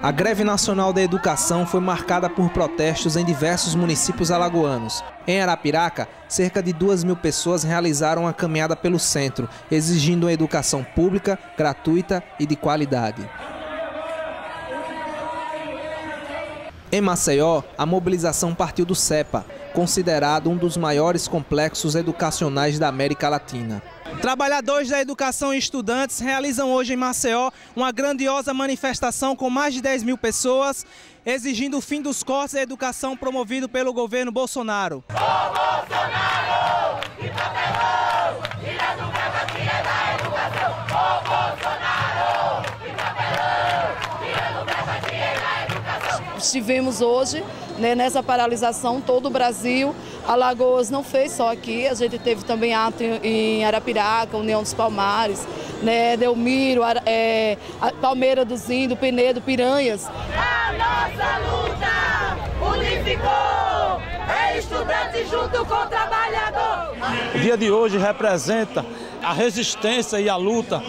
A greve nacional da educação foi marcada por protestos em diversos municípios alagoanos. Em Arapiraca, cerca de 2.000 pessoas realizaram a caminhada pelo centro, exigindo uma educação pública, gratuita e de qualidade. Em Maceió, a mobilização partiu do CEPA, considerado um dos maiores complexos educacionais da América Latina. Trabalhadores da educação e estudantes realizam hoje em Maceió uma grandiosa manifestação com mais de 10.000 pessoas, exigindo o fim dos cortes da educação promovido pelo governo Bolsonaro. Ô Bolsonaro, que papelão, tira do mercadoria da educação. Ô Bolsonaro, que papelão, tira do mercadoria da educação. Estivemos hoje, nessa paralisação, todo o Brasil. Alagoas não fez só aqui, a gente teve também ato em Arapiraca, União dos Palmares, Delmiro, Palmeira dos Índios, Penedo, Piranhas. A nossa luta unificou, é estudante junto com o trabalhador. O dia de hoje representa a resistência e a luta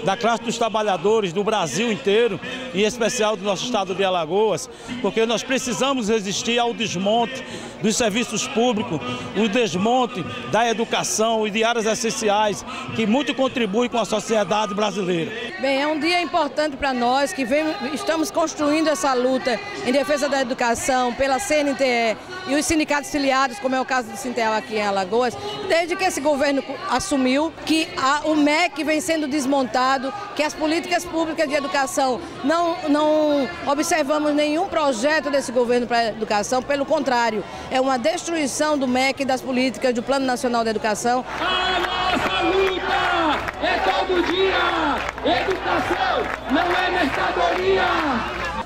da classe dos trabalhadores do Brasil inteiro, e em especial do nosso estado de Alagoas, porque nós precisamos resistir ao desmonte dos serviços públicos, o desmonte da educação e de áreas essenciais, que muito contribuem com a sociedade brasileira. Bem, é um dia importante para nós, que estamos construindo essa luta em defesa da educação pela CNTE e os sindicatos filiados, como é o caso do Sintel aqui em Alagoas, desde que esse governo assumiu, que o MEC vem sendo desmontado, que as políticas públicas de educação não observamos nenhum projeto desse governo para a educação, pelo contrário, é uma destruição do MEC e das políticas do Plano Nacional da Educação. A nossa luta é todo dia, educação não é mercadoria.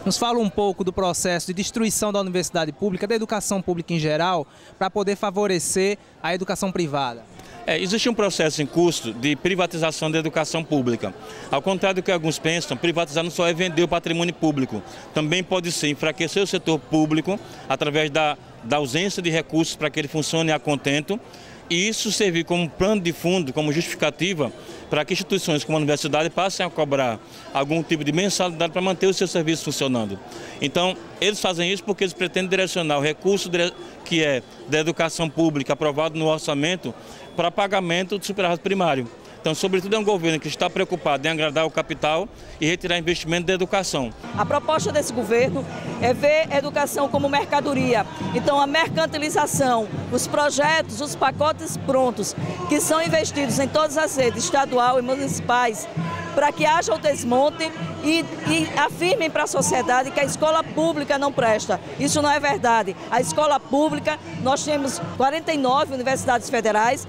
Nos fala um pouco do processo de destruição da universidade pública, da educação pública em geral, para poder favorecer a educação privada. Existe um processo em curso de privatização da educação pública. Ao contrário do que alguns pensam, privatizar não só é vender o patrimônio público, também pode ser enfraquecer o setor público através da ausência de recursos para que ele funcione a contento, e isso servir como plano de fundo, como justificativa para que instituições como a universidade passem a cobrar algum tipo de mensalidade para manter o seu serviço funcionando. Então, eles fazem isso porque eles pretendem direcionar o recurso que é da educação pública aprovado no orçamento para pagamento do superávit primário. Então, sobretudo, é um governo que está preocupado em agradar o capital e retirar investimento da educação. A proposta desse governo é ver a educação como mercadoria. Então, a mercantilização, os projetos, os pacotes prontos, que são investidos em todas as redes, estadual e municipais, para que haja o desmonte e afirmem para a sociedade que a escola pública não presta. Isso não é verdade. A escola pública, nós temos 49 universidades federais,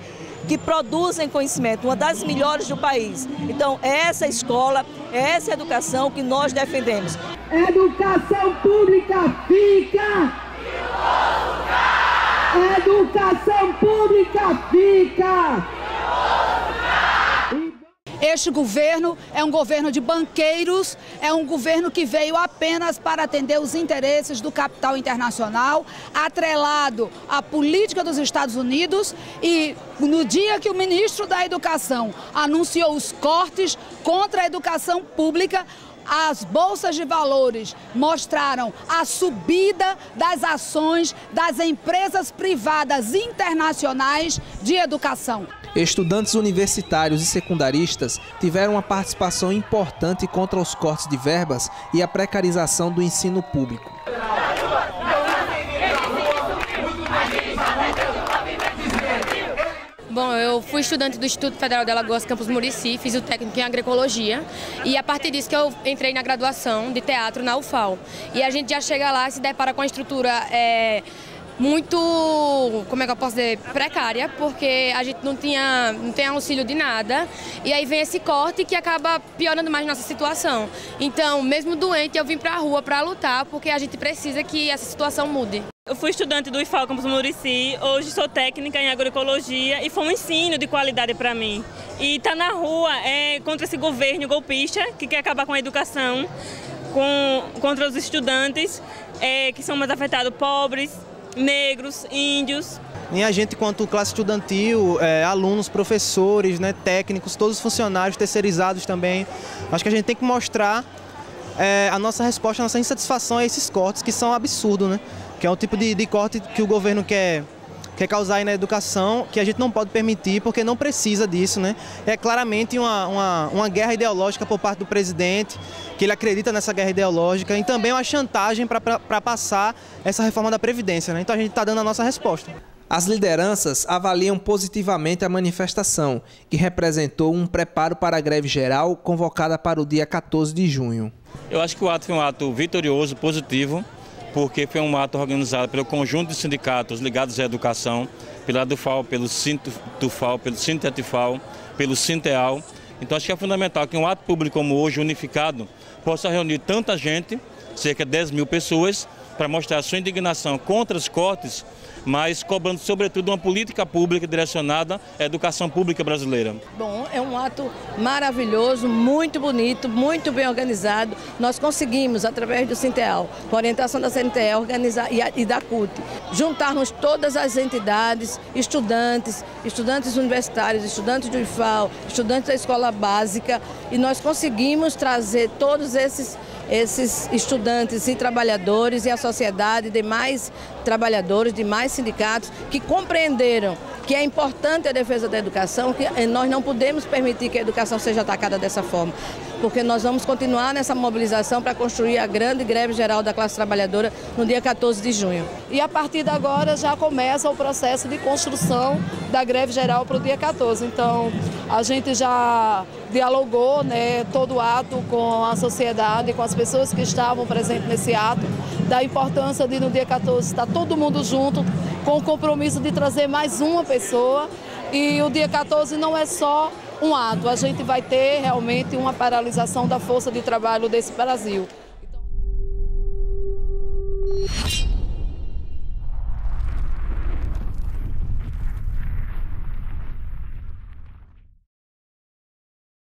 que produzem conhecimento, uma das melhores do país. Então, é essa escola, é essa educação que nós defendemos. Educação pública fica! Educação pública fica! Este governo é um governo de banqueiros, é um governo que veio apenas para atender os interesses do capital internacional, atrelado à política dos Estados Unidos, e no dia que o ministro da Educação anunciou os cortes contra a educação pública, as bolsas de valores mostraram a subida das ações das empresas privadas internacionais de educação. Estudantes universitários e secundaristas tiveram uma participação importante contra os cortes de verbas e a precarização do ensino público. Bom, eu fui estudante do Instituto Federal de Alagoas, Campus Murici, fiz o técnico em agroecologia e a partir disso que eu entrei na graduação de teatro na UFAL. E a gente já chega lá e se depara com a estrutura muito, como é que eu posso dizer, precária, porque a gente não tem auxílio de nada, e aí vem esse corte que acaba piorando mais nossa situação. Então, mesmo doente, eu vim para a rua para lutar, porque a gente precisa que essa situação mude. Eu fui estudante do IFAL Campus Murici, hoje sou técnica em agroecologia e foi um ensino de qualidade para mim. E estar na rua contra esse governo golpista que quer acabar com a educação, contra os estudantes que são mais afetados, pobres, negros, índios. E a gente, quanto classe estudantil, alunos, professores, técnicos, todos os funcionários terceirizados também, acho que a gente tem que mostrar a nossa resposta, a nossa insatisfação a esses cortes que são absurdos, né? Que é um tipo de corte que o governo quer causar aí na educação, que a gente não pode permitir, porque não precisa disso, né? É claramente uma guerra ideológica por parte do presidente, que ele acredita nessa guerra ideológica, e também uma chantagem para passar essa reforma da Previdência, né? Então a gente está dando a nossa resposta. As lideranças avaliam positivamente a manifestação, que representou um preparo para a greve geral convocada para o dia 14 de junho. Eu acho que o ato foi um ato vitorioso, positivo, porque foi um ato organizado pelo conjunto de sindicatos ligados à educação, pela ADUFAL, pelo SINTUFAL, pelo SINTETIFAL, pelo SINTEAL. Então acho que é fundamental que um ato público como hoje, unificado, possa reunir tanta gente, cerca de 10 mil pessoas, para mostrar a sua indignação contra os cortes, mas cobrando sobretudo uma política pública direcionada à educação pública brasileira. Bom, é um ato maravilhoso, muito bonito, muito bem organizado. Nós conseguimos, através do Sinteal, com a orientação da CNTE, organizar e da CUT, juntarmos todas as entidades, estudantes universitários, estudantes do IFAL, estudantes da escola básica, e nós conseguimos trazer todos esses estudantes e trabalhadores e a sociedade, demais trabalhadores, demais sindicatos que compreenderam que é importante a defesa da educação, que nós não podemos permitir que a educação seja atacada dessa forma, porque nós vamos continuar nessa mobilização para construir a grande greve geral da classe trabalhadora no dia 14 de junho. E a partir de agora já começa o processo de construção da greve geral para o dia 14. Então, a gente já dialogou, né, todo o ato com a sociedade, com as pessoas que estavam presentes nesse ato, da importância de no dia 14 estar todo mundo junto, com o compromisso de trazer mais uma pessoa. E o dia 14 não é só um ato, a gente vai ter realmente uma paralisação da força de trabalho desse Brasil.